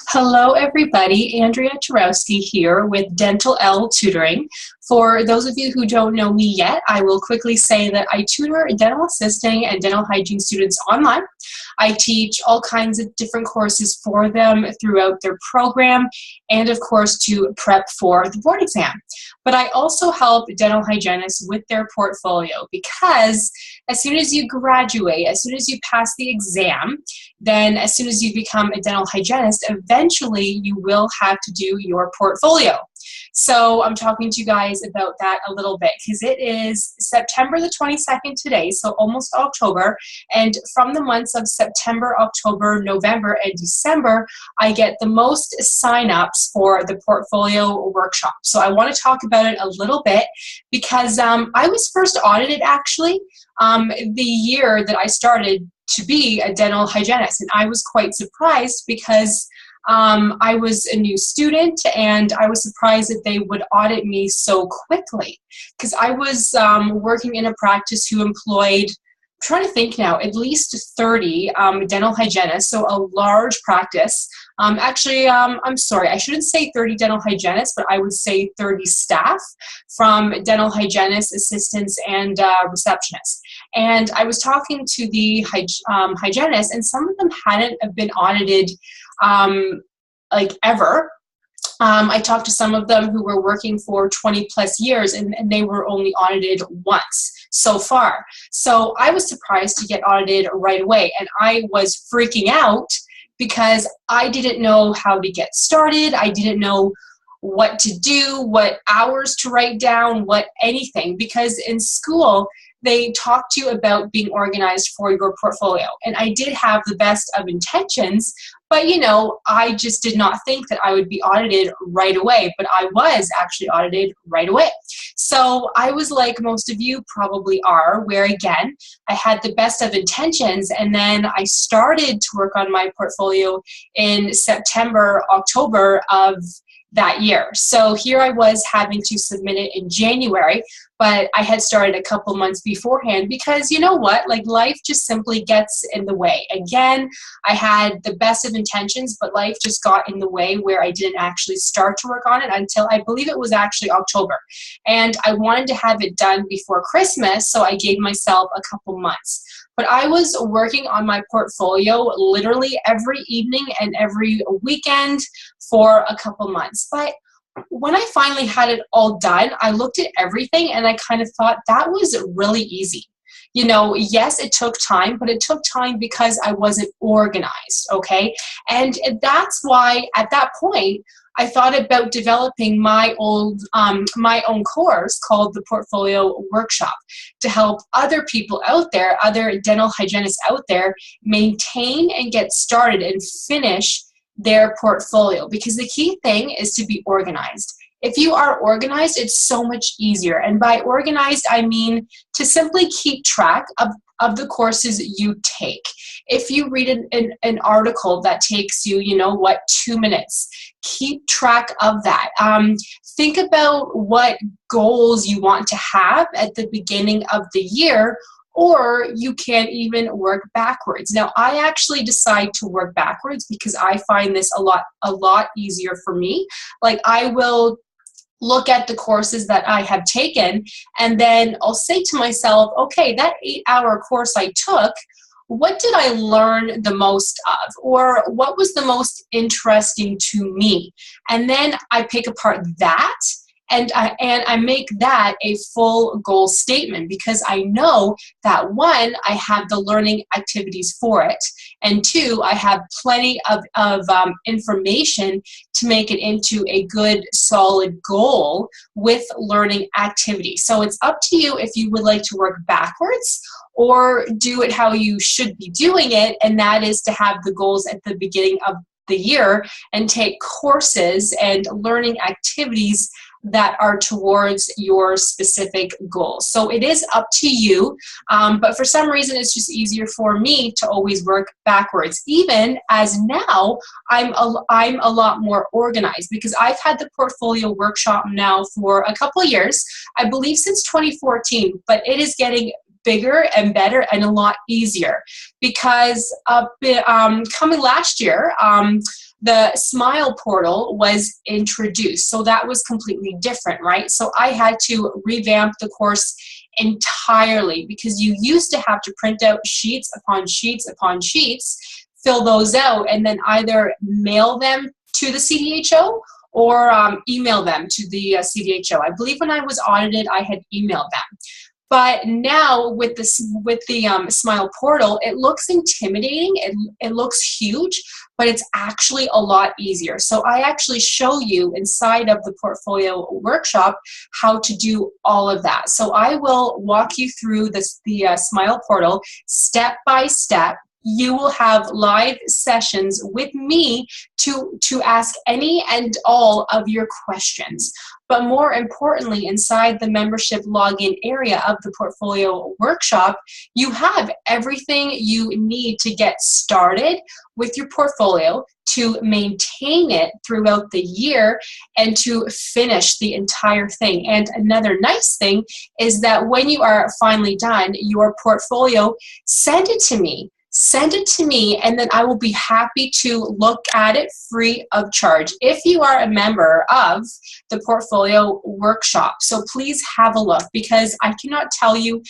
Hello everybody, Andrea Twarowski here with Dentalelle Tutoring. For those of you who don't know me yet, I will quickly say that I tutor dental assisting and dental hygiene students online. I teach all kinds of different courses for them throughout their program and of course to prep for the board exam. But I also help dental hygienists with their portfolio because as soon as you graduate, as soon as you pass the exam, then as soon as you become a dental hygienist, eventually you will have to do your portfolio. So I'm talking to you guys about that a little bit because it is September the 22nd today, so almost October, and from the months of September, October, November, and December, I get the most sign-ups for the portfolio workshop. So I want to talk about it a little bit because I was first audited actually the year that I started to be a dental hygienist, and I was quite surprised because I was a new student and I was surprised that they would audit me so quickly because I was working in a practice who employed, I'm trying to think now, at least 30 dental hygienists, so a large practice. Actually, I'm sorry, I shouldn't say 30 dental hygienists, but I would say 30 staff from dental hygienists, assistants, and receptionists. And I was talking to the hygienists, and some of them hadn't been audited like ever. I talked to some of them who were working for 20 plus years and they were only audited once so far. So I was surprised to get audited right away, and I was freaking out because I didn't know how to get started. I didn't know what to do, what hours to write down, what anything, because in school they talk to you about being organized for your portfolio. And I did have the best of intentions, but you know, I just did not think that I would be audited right away, but I was actually audited right away. So I was like most of you probably are, where again, I had the best of intentions, and then I started to work on my portfolio in September, October of that year. So here I was having to submit it in January, but I had started a couple months beforehand because you know what, like life just simply gets in the way. Again, I had the best of intentions, but life just got in the way where I didn't actually start to work on it until I believe it was actually October. And I wanted to have it done before Christmas, so I gave myself a couple months. But I was working on my portfolio literally every evening and every weekend for a couple months. But when I finally had it all done, I looked at everything and I kind of thought that was really easy. You know, yes, it took time, but it took time because I wasn't organized, okay? And that's why at that point, I thought about developing my own course called the Portfolio Workshop to help other people out there, other dental hygienists out there, maintain and get started and finish their portfolio, because the key thing is to be organized. If you are organized, it's so much easier. And by organized, I mean to simply keep track of the courses you take. If you read an article that takes you, you know what, 2 minutes, keep track of that. Think about what goals you want to have at the beginning of the year, or you can even work backwards. Now, I actually decide to work backwards because I find this a lot easier for me. Like, I will look at the courses that I have taken, and then I'll say to myself, okay, that 8-hour course I took, what did I learn the most of? Or what was the most interesting to me? And then I pick apart that, and I make that a full goal statement, because I know that 1, I have the learning activities for it, and 2, I have plenty of information to make it into a good, solid goal with learning activities. So it's up to you if you would like to work backwards or do it how you should be doing it, and that is to have the goals at the beginning of the year and take courses and learning activities that are towards your specific goals. So it is up to you, but for some reason it's just easier for me to always work backwards, even as now I'm a lot more organized, because I've had the portfolio workshop now for a couple years, I believe since 2014, but it is getting bigger and better and a lot easier, because coming last year, the Smile portal was introduced. So that was completely different, right? So I had to revamp the course entirely, because you used to have to print out sheets upon sheets upon sheets, fill those out, and then either mail them to the CDHO or email them to the CDHO. I believe when I was audited, I had emailed them. But now with the Smile portal, it looks intimidating. It looks huge, but it's actually a lot easier. So I actually show you inside of the portfolio workshop how to do all of that. So I will walk you through the Smile portal step by step. You will have live sessions with me to ask any and all of your questions. But more importantly, inside the membership login area of the portfolio workshop, you have everything you need to get started with your portfolio, to maintain it throughout the year, and to finish the entire thing. And another nice thing is that when you are finally done your portfolio, send it to me. Send it to me, and then I will be happy to look at it free of charge if you are a member of the portfolio workshop. So please have a look, because I cannot tell you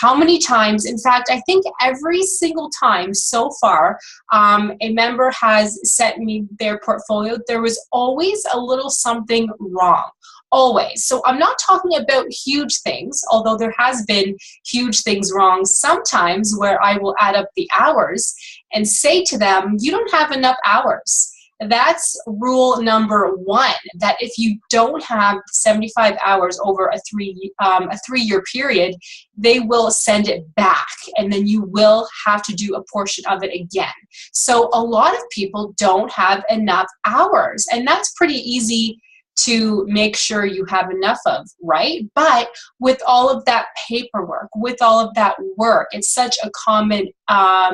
how many times, in fact, I think every single time so far, a member has sent me their portfolio, there was always a little something wrong. Always. So I'm not talking about huge things, although there has been huge things wrong sometimes, where I will add up the hours and say to them, you don't have enough hours. That's rule number one, that if you don't have 75 hours over a three-year period, they will send it back, and then you will have to do a portion of it again. So a lot of people don't have enough hours, and that's pretty easy to make sure you have enough of, right? But with all of that paperwork, with all of that work, it's such a common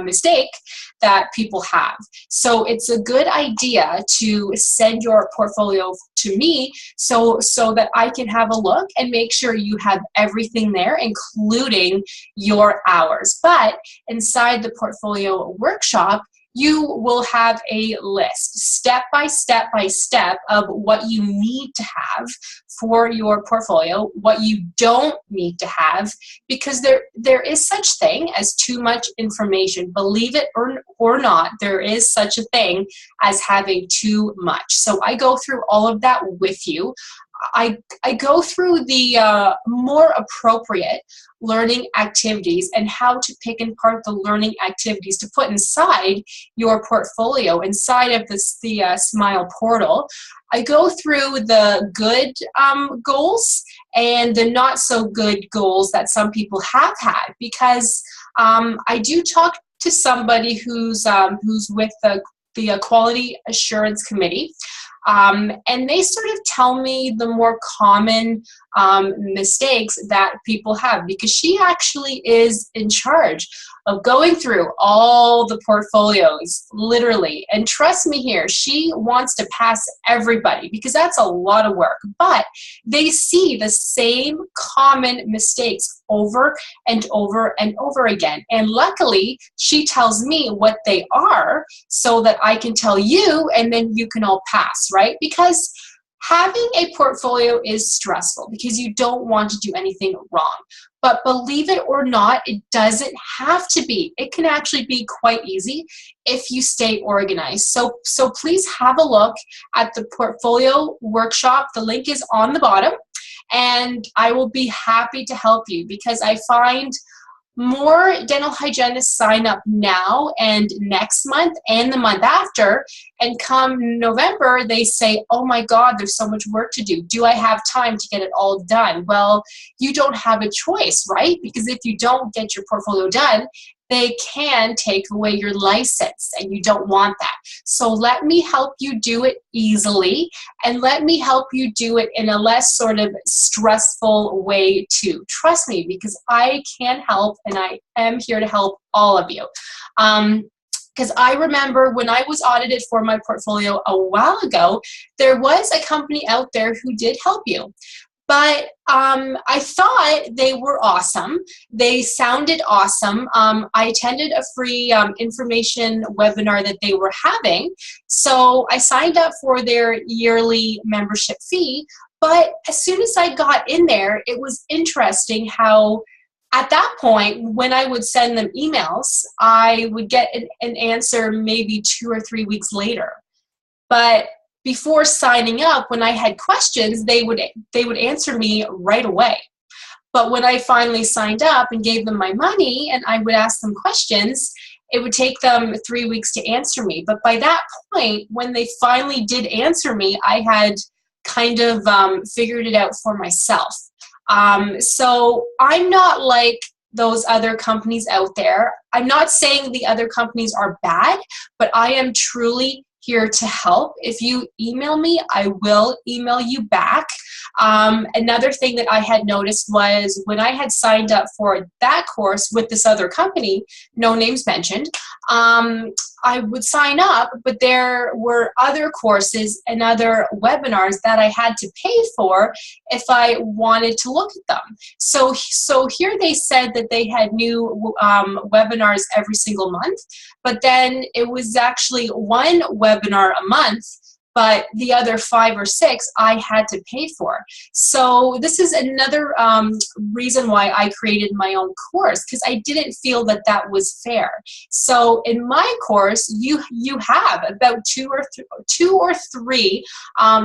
mistake that people have. So it's a good idea to send your portfolio to me so that I can have a look and make sure you have everything there, including your hours. But inside the portfolio workshop, you will have a list, step by step by step, of what you need to have for your portfolio, what you don't need to have, because there is such thing as too much information. Believe it or not, there is such a thing as having too much. So I go through all of that with you. I go through the more appropriate learning activities and how to pick and part the learning activities to put inside your portfolio, inside of the Smile portal. I go through the good goals and the not so good goals that some people have had, because I do talk to somebody who's with the Quality Assurance Committee. And they sort of tell me the more common mistakes that people have, because she actually is in charge of going through all the portfolios, literally. And trust me here, she wants to pass everybody, because that's a lot of work. But they see the same common mistakes over and over and over again. And luckily, she tells me what they are so that I can tell you, and then you can all pass, right? Because having a portfolio is stressful, because you don't want to do anything wrong. But believe it or not, it doesn't have to be. It can actually be quite easy if you stay organized. So please have a look at the portfolio workshop. The link is on the bottom, and I will be happy to help you, because I find more dental hygienists sign up now and next month and the month after, and come November they say, oh my God, there's so much work to do. Do I have time to get it all done? Well, you don't have a choice, right? Because if you don't get your portfolio done, they can take away your license, and you don't want that. So let me help you do it easily, and let me help you do it in a less sort of stressful way too. Trust me, because I can help, and I am here to help all of you. Because I remember when I was audited for my portfolio a while ago, there was a company out there who did help you. But I thought they were awesome. They sounded awesome. I attended a free information webinar that they were having. So I signed up for their yearly membership fee. But as soon as I got in there, it was interesting how at that point, when I would send them emails, I would get an answer maybe 2 or 3 weeks later. But before signing up, when I had questions, they would answer me right away. But when I finally signed up and gave them my money and I would ask them questions, it would take them 3 weeks to answer me. But by that point, when they finally did answer me, I had kind of figured it out for myself. So I'm not like those other companies out there. I'm not saying the other companies are bad, but I am truly here to help. If you email me, I will email you back. Another thing that I had noticed was when I had signed up for that course with this other company, no names mentioned, I would sign up, but there were other courses and other webinars that I had to pay for if I wanted to look at them. So here they said that they had new webinars every single month, but then it was actually one webinar a month, but the other 5 or 6 I had to pay for. So this is another reason why I created my own course, because I didn't feel that that was fair. So in my course, you have about 2 or 3,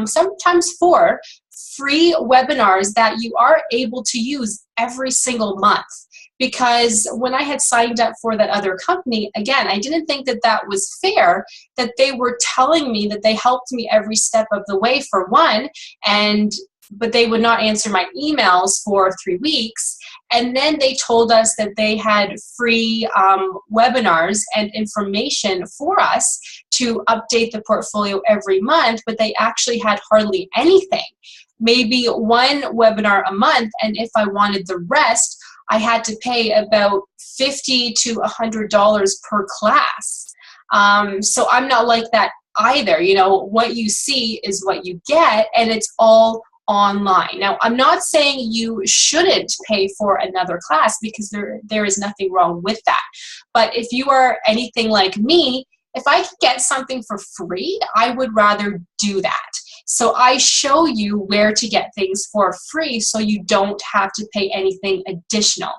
sometimes 4 free webinars that you are able to use every single month. Because when I had signed up for that other company, again, I didn't think that that was fair, that they were telling me that they helped me every step of the way for one, but they would not answer my emails for 3 weeks. And then they told us that they had free webinars and information for us to update the portfolio every month, but they actually had hardly anything. Maybe one webinar a month, and if I wanted the rest, I had to pay about $50 to $100 per class. So I'm not like that either. You know, what you see is what you get, and it's all online. Now, I'm not saying you shouldn't pay for another class, because there is nothing wrong with that. But if you are anything like me, if I could get something for free, I would rather do that. So I show you where to get things for free so you don't have to pay anything additional.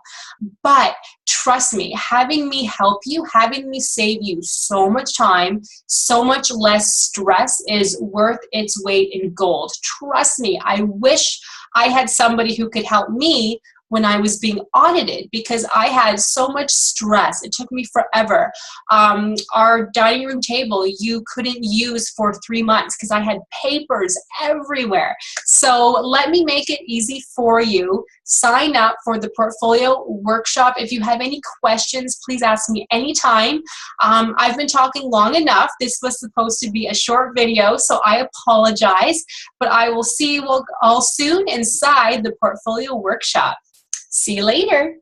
But trust me, having me help you, having me save you so much time, so much less stress is worth its weight in gold. Trust me, I wish I had somebody who could help me when I was being audited, because I had so much stress. It took me forever. Our dining room table you couldn't use for 3 months because I had papers everywhere. So let me make it easy for you. Sign up for the portfolio workshop. If you have any questions, please ask me anytime. I've been talking long enough. This was supposed to be a short video, so I apologize, but I will see you all soon inside the portfolio workshop. See you later.